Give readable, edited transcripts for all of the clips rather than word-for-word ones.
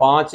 5,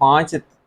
5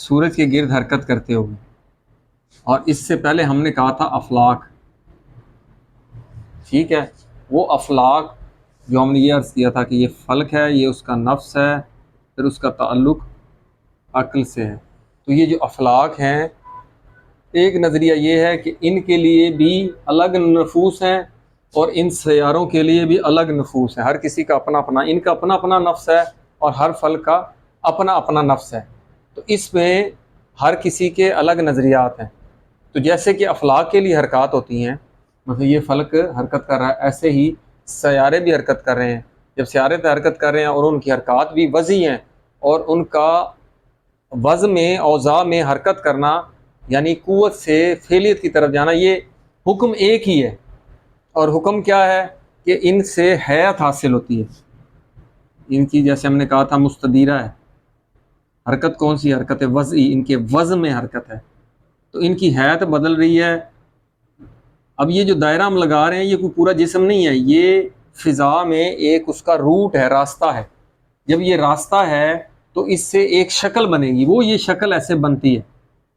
سورج کے گرد حرکت کرتے ہوئے، اور اس سے پہلے ہم نے کہا تھا افلاک، ٹھیک ہے، وہ افلاک جو ہم نے یہ عرض کیا تھا کہ یہ فلک ہے، یہ اس کا نفس ہے، پھر اس کا تعلق عقل سے ہے۔ تو یہ جو افلاک ہیں، ایک نظریہ یہ ہے کہ ان کے لیے بھی الگ نفوس ہیں اور ان سیاروں کے لیے بھی الگ نفوس ہیں، ہر کسی کا اپنا اپنا، ان کا اپنا اپنا نفس ہے اور ہر فلک کا اپنا اپنا نفس ہے۔ تو اس میں ہر کسی کے الگ نظریات ہیں۔ تو جیسے کہ افلاک کے لیے حرکات ہوتی ہیں، مطلب یہ فلک حرکت کر رہا ہے، ایسے ہی سیارے بھی حرکت کر رہے ہیں۔ جب سیارے پہ حرکت کر رہے ہیں اور ان کی حرکات بھی وضعی ہیں، اور ان کا وزن میں اوضاع میں حرکت کرنا یعنی قوت سے فعلیت کی طرف جانا، یہ حکم ایک ہی ہے۔ اور حکم کیا ہے کہ ان سے حیات حاصل ہوتی ہے، ان کی جیسے ہم نے کہا تھا مستدیرہ ہے۔ حرکت کون سی حرکت ہے؟ وضعی، ان کے وزن میں حرکت ہے، تو ان کی حیات بدل رہی ہے۔ اب یہ جو دائرہ ہم لگا رہے ہیں یہ کوئی پورا جسم نہیں ہے، یہ فضا میں ایک اس کا روٹ ہے، راستہ ہے۔ جب یہ راستہ ہے تو اس سے ایک شکل بنے گی، وہ یہ شکل ایسے بنتی ہے۔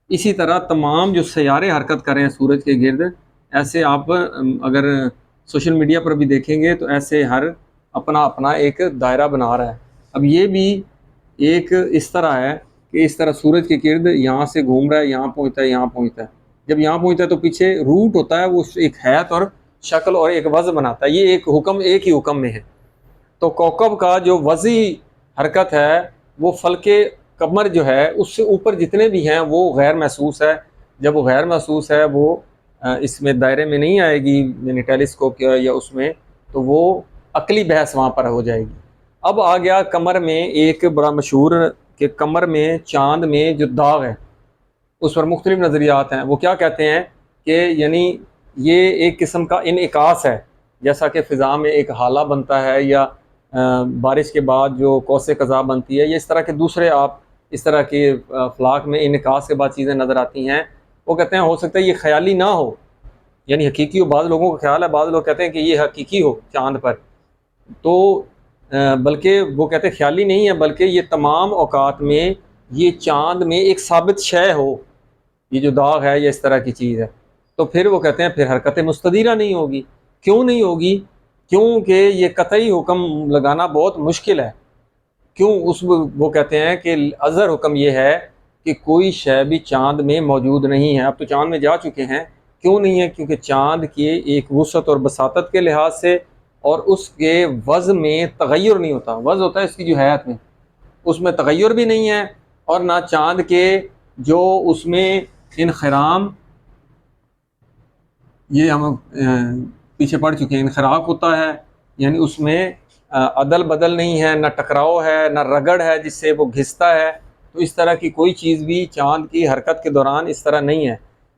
اسی طرح تمام جو سیارے حرکت کر رہے ہیں سورج کے گرد، ایسے آپ اگر سوشل میڈیا پر بھی دیکھیں گے تو ایسے ہر اپنا اپنا ایک دائرہ بنا رہا ہے۔ اب یہ بھی ایک اس طرح ہے کہ اس طرح سورج کے گرد یہاں سے گھوم رہا ہے، یہاں پہنچتا ہے، یہاں پہنچتا ہے۔ جب یہاں پہنچتا ہے تو پیچھے روٹ ہوتا ہے، وہ ایک حیات اور شکل اور ایک وضع بناتا ہے۔ یہ ایک حکم ایک ہی حکم میں ہے۔ تو کوکب کا جو وضعی حرکت ہے وہ فلک قمر جو ہے اس سے اوپر جتنے بھی ہیں وہ غیر محسوس ہے۔ جب وہ غیر محسوس ہے، وہ اس میں دائرے میں نہیں آئے گی، یعنی ٹیلیسکوپ یا اس میں، تو وہ عقلی بحث وہاں پر ہو جائے گی۔ اب آ گیا قمر میں ایک بڑا مشہور کہ قمر میں چاند میں جو داغ ہے اس پر مختلف نظریات ہیں۔ وہ کیا کہتے ہیں کہ یعنی یہ ایک قسم کا انعکاس ہے، جیسا کہ فضا میں ایک ہالہ بنتا ہے یا بارش کے بعد جو قوس قزح بنتی ہے، یا اس طرح کے دوسرے آپ اس طرح کے افلاک میں انعکاس کے بعد چیزیں نظر آتی ہیں۔ وہ کہتے ہیں ہو سکتا ہے یہ خیالی نہ ہو، یعنی حقیقی ہو۔ بعض لوگوں کا خیال ہے، بعض لوگ کہتے ہیں کہ یہ حقیقی ہو چاند پر، تو بلکہ وہ کہتے ہیں خیالی نہیں ہے، بلکہ یہ تمام اوقات میں یہ چاند میں ایک ثابت شے ہو، یہ جو داغ ہے یا اس طرح کی چیز ہے۔ تو پھر وہ کہتے ہیں پھر حرکت مستدیرہ نہیں ہوگی۔ کیوں نہیں ہوگی؟ کیونکہ یہ قطعی حکم لگانا بہت مشکل ہے۔ کیوں؟ وہ کہتے ہیں کہ اظہر حکم یہ ہے کہ کوئی شے بھی چاند میں موجود نہیں ہے۔ اب تو چاند میں جا چکے ہیں، کیوں نہیں ہے؟ کیونکہ چاند کے ایک وسعت اور بساطت کے لحاظ سے اور اس کے وزن میں تغیر نہیں ہوتا۔ وزن ہوتا ہے اس کی جو حیات میں، اس میں تغیر بھی نہیں ہے، اور نہ چاند کے جو اس میں انخرام، یہ ہم پیچھے پڑ چکے ہیں، انخراق ہوتا ہے، یعنی اس میں عدل بدل نہیں ہے، نہ ٹکراؤ ہے، نہ رگڑ ہے جس سے وہ گھستا ہے۔ تو اس طرح کی کوئی چیز بھی چاند کی حرکت کے دوران اس طرح نہیں ہے۔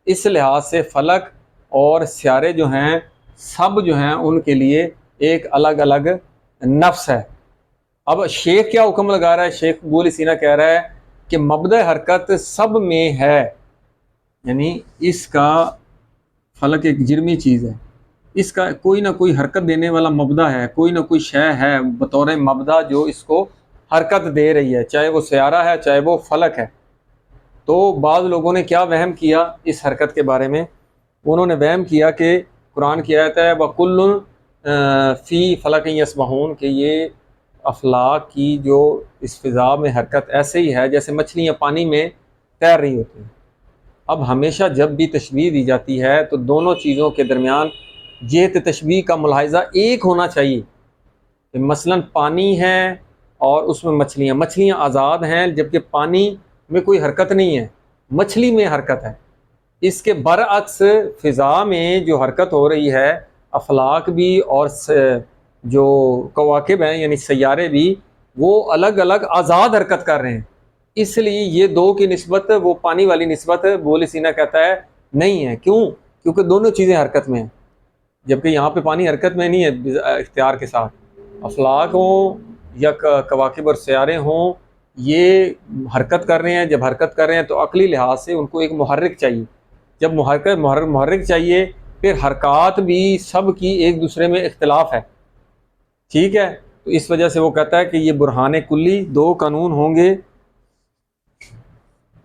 اس لحاظ سے فلک اور سیارے جو ہیں سب جو ہیں ان کے لیے ایک الگ الگ نفس ہے۔ اب شیخ کیا حکم لگا رہا ہے؟ شیخ ابو سینا کہہ رہا ہے کہ مبدأ حرکت سب میں ہے، یعنی اس کا فلک ایک جرمی چیز ہے، اس کا کوئی نہ کوئی حرکت دینے والا مبدأ ہے، کوئی نہ کوئی شے ہے بطور مبدأ جو اس کو حرکت دے رہی ہے، چاہے وہ سیارہ ہے چاہے وہ فلک ہے۔ تو بعض لوگوں نے کیا وہم کیا اس حرکت کے بارے میں؟ انہوں نے وہم کیا کہ قرآن کی آیت ہے وَكُلٌّ فِي فَلَكٍ يَسْبَحُونَ، کہ یہ افلاک کی جو اس فضا میں حرکت ایسے ہی ہے جیسے مچھلیاں پانی میں تیر رہی ہوتی ہیں۔ اب ہمیشہ جب بھی تشبیہ دی جاتی ہے تو دونوں چیزوں کے درمیان جہت تشبیہ کا ملاحظہ ایک ہونا چاہیے، کہ مثلا پانی ہے اور اس میں مچھلیاں آزاد ہیں، جبکہ پانی میں کوئی حرکت نہیں ہے، مچھلی میں حرکت ہے۔ اس کے برعکس فضا میں جو حرکت ہو رہی ہے، افلاک بھی اور جو کواکب ہیں یعنی سیارے بھی، وہ الگ الگ آزاد حرکت کر رہے ہیں۔ اس لیے یہ دو کی نسبت، وہ پانی والی نسبت ابو سینا کہتا ہے نہیں ہے۔ کیوں؟ کیونکہ دونوں چیزیں حرکت میں ہیں، جبکہ یہاں پہ پانی حرکت میں نہیں ہے اختیار کے ساتھ۔ افلاک ہوں یا کواکب اور سیارے ہوں، یہ حرکت کر رہے ہیں۔ جب حرکت کر رہے ہیں تو عقلی لحاظ سے ان کو ایک محرک چاہیے۔ جب محرک چاہیے، پھر حرکات بھی سب کی ایک دوسرے میں اختلاف ہے، ٹھیک ہے؟ تو اس وجہ سے وہ کہتا ہے کہ یہ برہان کلی، دو قانون ہوں گے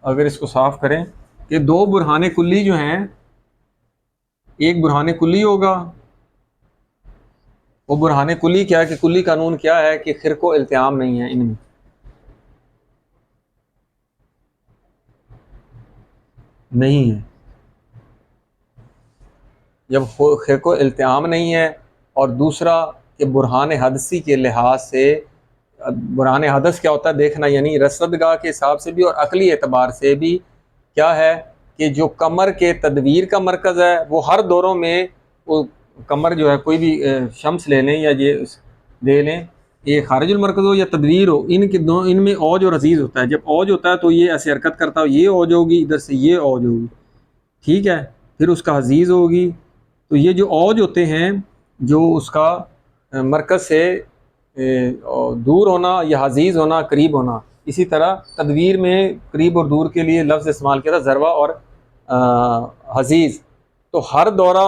اگر اس کو صاف کریں کہ دو برہان کلی جو ہیں، ایک برہان کلی ہوگا، وہ برہان کلی کیا ہے کہ کلی قانون کیا ہے کہ خرق و التیام نہیں ہے ان میں، نہیں ہے. جب خرق و التیام نہیں ہے، اور دوسرا کہ برہان حدثی کے لحاظ سے، برہان حدث کیا ہوتا ہے دیکھنا، یعنی رصدگاہ کے حساب سے بھی اور عقلی اعتبار سے بھی کیا ہے کہ جو کمر کے تدویر کا مرکز ہے وہ ہر دوروں میں، وہ کمر جو ہے کوئی بھی شمس لے لیں یا یہ لے لیں، یہ خارج المرکز ہو یا تدویر ہو، ان میں اوج اور عزیز ہوتا ہے. جب اوج ہوتا ہے تو یہ ایسے حرکت کرتا ہو، یہ اوج ہوگی، ادھر سے یہ اوج ہوگی، ٹھیک ہے. پھر اس کا عزیز ہوگی. تو یہ جو اوج ہوتے ہیں جو اس کا مرکز سے دور ہونا یا عزیز ہونا، قریب ہونا. اسی طرح تدویر میں قریب اور دور کے لیے لفظ استعمال کیا تھا ذروہ اور عزیز. تو ہر دورہ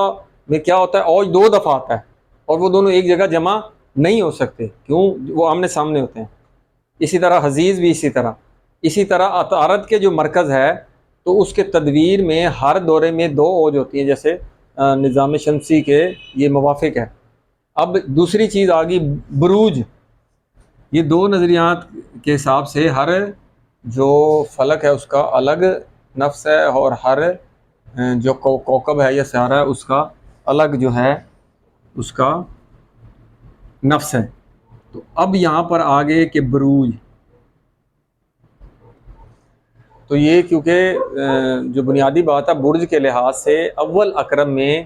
میں کیا ہوتا ہے، اوج دو دفعہ آتا ہے اور وہ دونوں ایک جگہ جمع نہیں ہو سکتے، کیوں؟ وہ آمنے سامنے ہوتے ہیں. اسی طرح عزیز بھی اسی طرح عطارد کے جو مرکز ہے تو اس کے تدویر میں ہر دورے میں دو اوج ہوتی ہیں، جیسے نظام شمسی کے یہ موافق ہے. اب دوسری چیز آ گئی بروج. یہ دو نظریات کے حساب سے ہر جو فلک ہے اس کا الگ نفس ہے، اور ہر جو کوکب ہے یا ستارہ ہے اس کا الگ جو ہے اس کا نفس ہے. تو اب یہاں پر آگے کہ بروج، تو یہ کیونکہ جو بنیادی بات ہے برج کے لحاظ سے اول اکرم میں،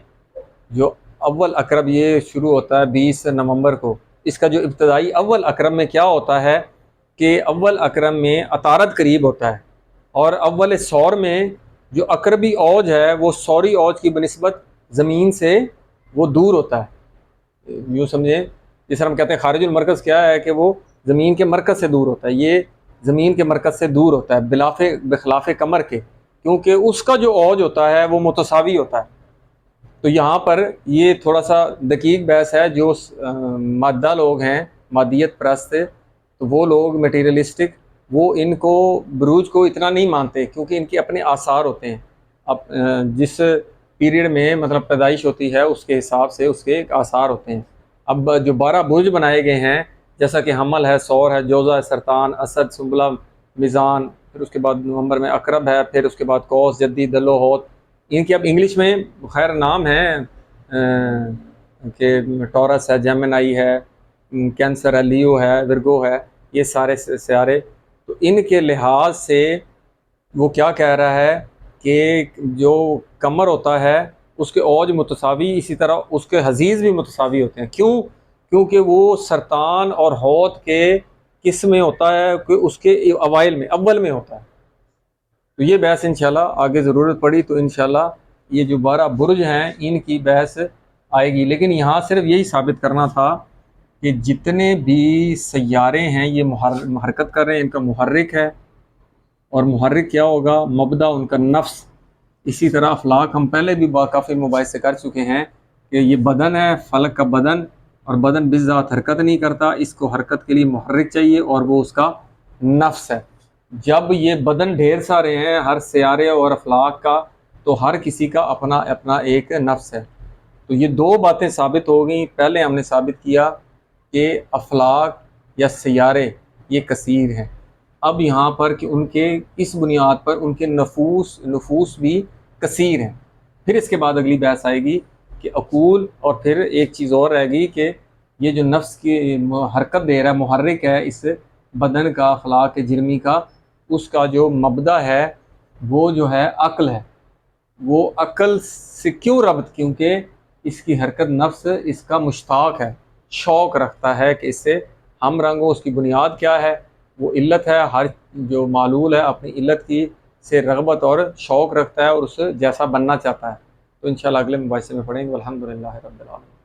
جو اول اکرم یہ شروع ہوتا ہے 20 نومبر کو، اس کا جو ابتدائی اول اکرم میں کیا ہوتا ہے کہ اول اکرم میں عطارد قریب ہوتا ہے، اور اول سور میں جو اقربی اوج ہے وہ سوری اوج کی بنسبت زمین سے وہ دور ہوتا ہے. یوں سمجھیں جس طرح ہم کہتے ہیں خارج المرکز کیا ہے کہ وہ زمین کے مرکز سے دور ہوتا ہے، یہ زمین کے مرکز سے دور ہوتا ہے بخلاف کمر کے، کیونکہ اس کا جو اوج ہوتا ہے وہ متساوی ہوتا ہے. تو یہاں پر یہ تھوڑا سا دقیق بحث ہے. جو مادہ لوگ ہیں، مادیت پرست، تو وہ لوگ میٹیریلسٹک، وہ ان کو بروج کو اتنا نہیں مانتے، کیونکہ ان کے اپنے آثار ہوتے ہیں. اب جس پیریڈ میں مطلب پیدائش ہوتی ہے اس کے حساب سے اس کے ایک آثار ہوتے ہیں. اب جو 12 برج بنائے گئے ہیں جیسا کہ حمل ہے، ثور ہے، جوزہ ہے، سرطان، اسد، سنبلہ، میزان، پھر اس کے بعد نومبر میں عقرب ہے، پھر اس کے بعد قوس، جدی، دلو، ہوت. ان کی اب انگلش میں خیر نام ہے کہ ٹورس ہے، جیمنائی ہے، کینسر ہے، لیو ہے، ورگو ہے، یہ سارے سیارے. تو ان کے لحاظ سے وہ کیا کہہ رہا ہے کہ جو قمر ہوتا ہے اس کے اوج متساوی، اسی طرح اس کے حزیز بھی متساوی ہوتے ہیں. کیوں؟ کیونکہ وہ سرطان اور ہوت کے کس میں ہوتا ہے کہ اس کے اوائل میں، اول میں ہوتا ہے. تو یہ بحث انشاءاللہ آگے ضرورت پڑی تو انشاءاللہ یہ جو 12 برج ہیں ان کی بحث آئے گی. لیکن یہاں صرف یہی ثابت کرنا تھا کہ جتنے بھی سیارے ہیں یہ حرکت کر رہے ہیں، ان کا محرک ہے، اور محرک کیا ہوگا؟ مبدا ان کا نفس. اسی طرح افلاک ہم پہلے بھی کافی مباحثے کر چکے ہیں کہ یہ بدن ہے، فلک کا بدن، اور بدن بذات حرکت نہیں کرتا، اس کو حرکت کے لیے محرک چاہیے اور وہ اس کا نفس ہے. جب یہ بدن ڈھیر سارے ہیں ہر سیارے اور افلاک کا، تو ہر کسی کا اپنا اپنا ایک نفس ہے. تو یہ دو باتیں ثابت ہو گئیں. پہلے ہم نے ثابت کیا کہ افلاک یا سیارے یہ کثیر ہیں. اب یہاں پر کہ ان کے اس بنیاد پر ان کے نفوس بھی کثیر ہیں. پھر اس کے بعد اگلی بحث آئے گی کہ عقول، اور پھر ایک چیز اور رہے گی کہ یہ جو نفس کی حرکت دے رہا ہے، محرک ہے اس بدن کا، اخلاق جرمی کا، اس کا جو مبدا ہے وہ جو ہے عقل ہے. وہ عقل سے کیوں ربط؟ کیونکہ اس کی حرکت نفس اس کا مشتاق ہے، شوق رکھتا ہے کہ اس سے ہم رنگ ہو. اس کی بنیاد کیا ہے؟ وہ علت ہے. ہر جو معلول ہے اپنی علت کی سے رغبت اور شوق رکھتا ہے اور اس جیسا بننا چاہتا ہے. تو انشاءاللہ اگلے مباحثے میں پڑھیں گے. الحمدللہ رب العالمین.